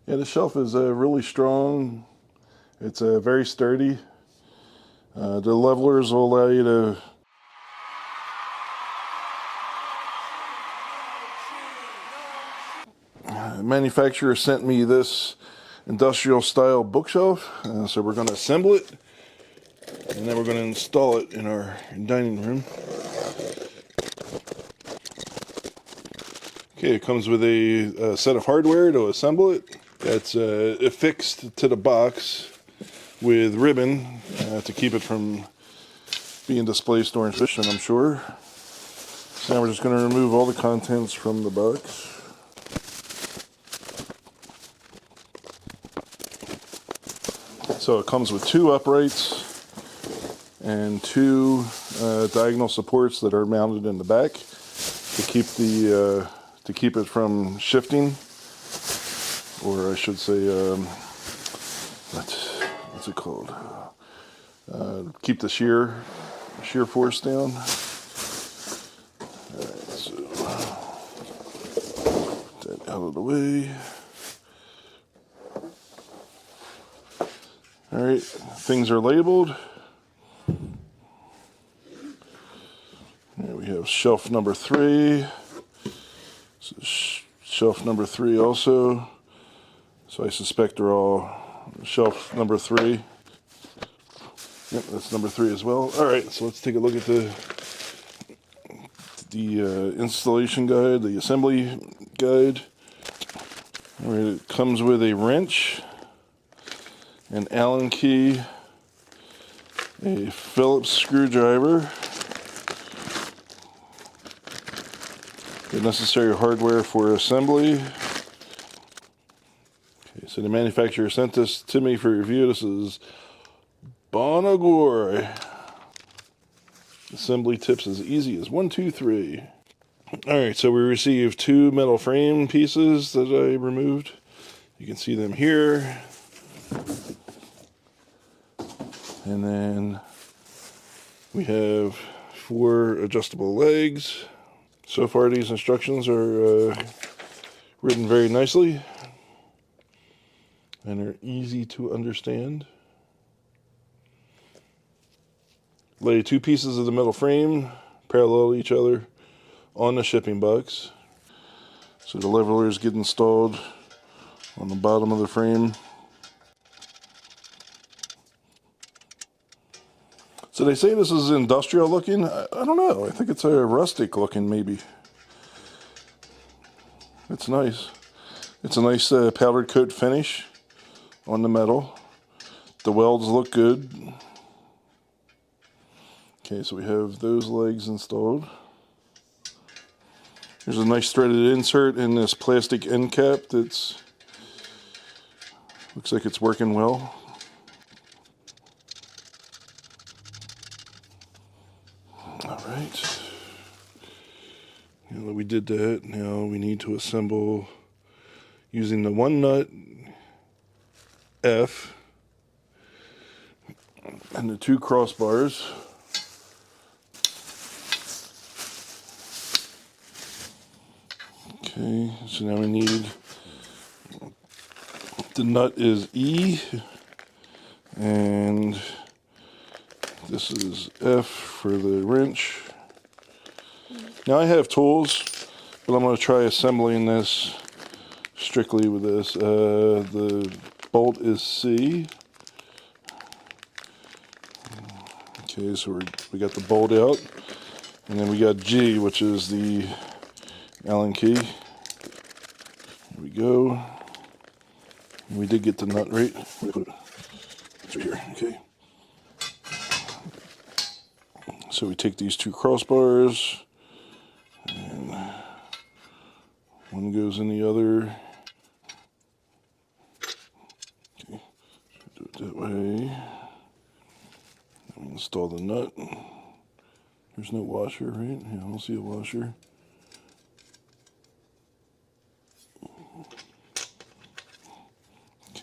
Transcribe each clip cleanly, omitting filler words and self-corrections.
Yeah, the shelf is really strong. It's very sturdy. The levelers will allow you to the manufacturer sent me this industrial style bookshelf, so we're going to assemble it and then we're going to install it in our dining room. Okay, it comes with a set of hardware to assemble it. That's affixed to the box with ribbon to keep it from being displaced during fishing, I'm sure. So now we're just going to remove all the contents from the box. So it comes with 2 uprights and 2 diagonal supports that are mounted in the back to keep it from shifting, or I should say, what's it called? Keep the shear force down. All right, so put that out of the way. All right, things are labeled. Here we have shelf number 3. So shelf number 3 also. So I suspect they're all shelf number 3. Yep, that's number 3 as well. All right, so let's take a look at the installation guide, the assembly guide. All right, it comes with a wrench, an Allen key, a Phillips screwdriver, the necessary hardware for assembly. Okay, so the manufacturer sent this to me for review. This is Augure. Assembly tips as easy as 1, 2, 3. Alright, so we received 2 metal frame pieces that I removed. You can see them here. And then we have 4 adjustable legs. So far these instructions are written very nicely and are easy to understand. Lay 2 pieces of the metal frame parallel each other on the shipping box. So the levelers get installed on the bottom of the frame. So they say this is industrial looking. I don't know. I think it's a rustic looking maybe. It's nice. It's a nice powdered coat finish on the metal. The welds look good. Okay, so we have those legs installed. There's a nice threaded insert in this plastic end cap that's looks like it's working well. All right. Now that we did that, now we need to assemble using the 1 nut F and the 2 crossbars. Okay, so now we need, the nut is E, and this is F for the wrench. Now I have tools, but I'm going to try assembling this strictly with this. The bolt is C. Okay, so we got the bolt out, and then we got G, which is the Allen key. Here we go. We did get the nut right. It's right here. Okay. So we take these 2 crossbars, and one goes in the other. Okay. Do it that way. Then we install the nut. There's no washer, right? Yeah, I don't see a washer.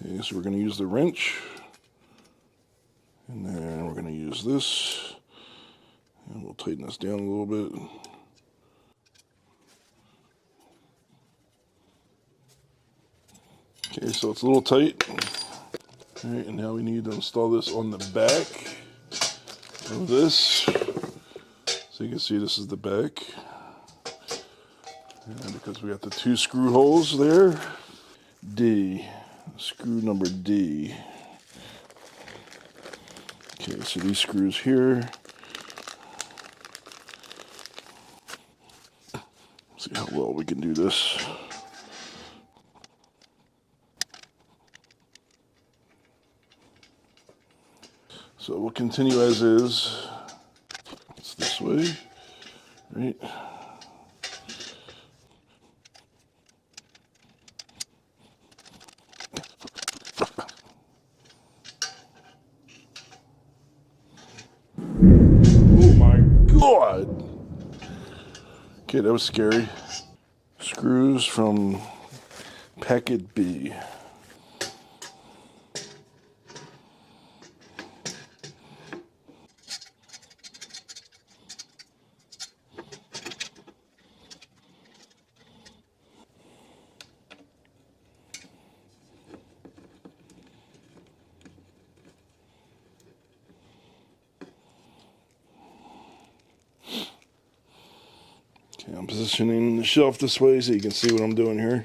Okay, so we're going to use the wrench, and then we're going to use this, and we'll tighten this down a little bit. Okay, so it's a little tight. All right, and now we need to install this on the back of this. So you can see this is the back. And because we got the 2 screw holes there. D, screw number D. Okay, so these screws here. See how well we can do this. So we'll continue as is. It's this way, right? Oh my God! Okay, that was scary. Screws from packet B. Okay, I'm positioning the shelf this way so you can see what I'm doing here.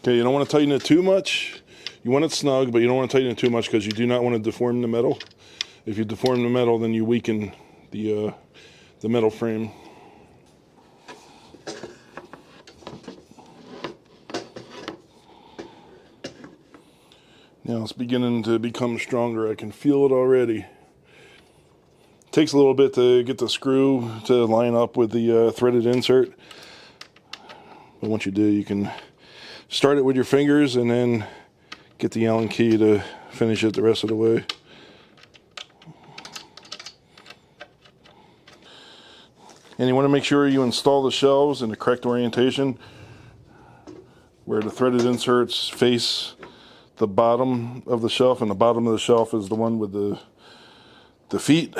Okay, you don't want to tighten it too much. You want it snug, but you don't want to tighten it too much because you do not want to deform the metal. If you deform the metal, then you weaken the metal frame. Now it's beginning to become stronger. I can feel it already. It takes a little bit to get the screw to line up with the threaded insert. But once you do, you can start it with your fingers and then get the Allen key to finish it the rest of the way. And you want to make sure you install the shelves in the correct orientation where the threaded inserts face the bottom of the shelf, and the bottom of the shelf is the one with the feet,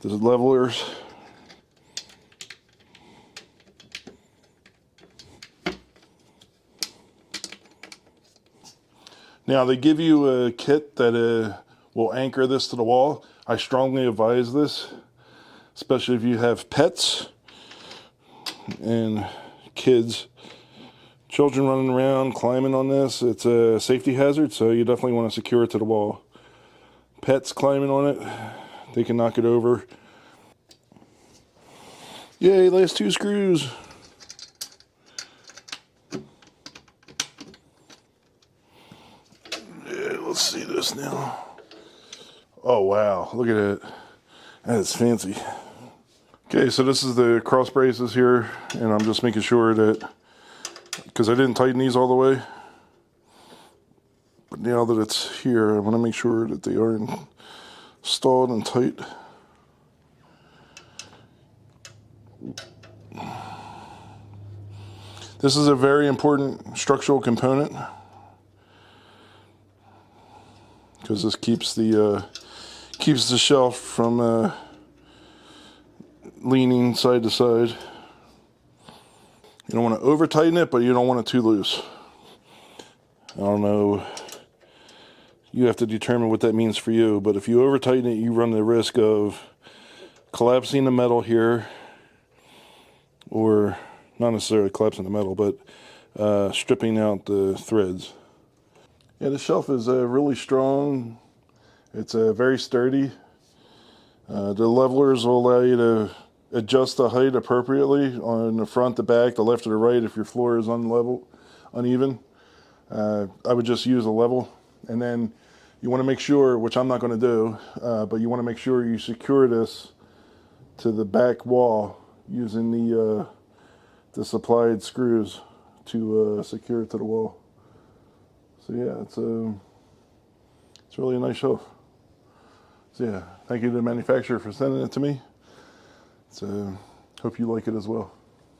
the levelers. Now they give you a kit that will anchor this to the wall. I strongly advise this, especially if you have pets and kids. Children running around, climbing on this, it's a safety hazard, so you definitely want to secure it to the wall. Pets climbing on it, they can knock it over. Yay, last 2 screws. Yeah, let's see this now. Oh wow, look at it. That is fancy. Okay, so this is the cross braces here, and I'm just making sure that, because I didn't tighten these all the way, but now that it's here, I want to make sure that they are installed and tight. This is a very important structural component because this keeps the shelf from leaning side to side. You don't want to over tighten it, but you don't want it too loose. I don't know. You have to determine what that means for you, but if you over tighten it, you run the risk of collapsing the metal here, or not necessarily collapsing the metal, but stripping out the threads. Yeah, the shelf is really strong. It's very sturdy. The levelers will allow you to adjust the height appropriately on the front, the back, the left, or the right if your floor is uneven. I would just use a level, and then you want to make sure, which I'm not going to do, but you want to make sure you secure this to the back wall using the supplied screws to secure it to the wall. So yeah, it's really a nice shelf. So yeah, thank you to the manufacturer for sending it to me. So hope you like it as well.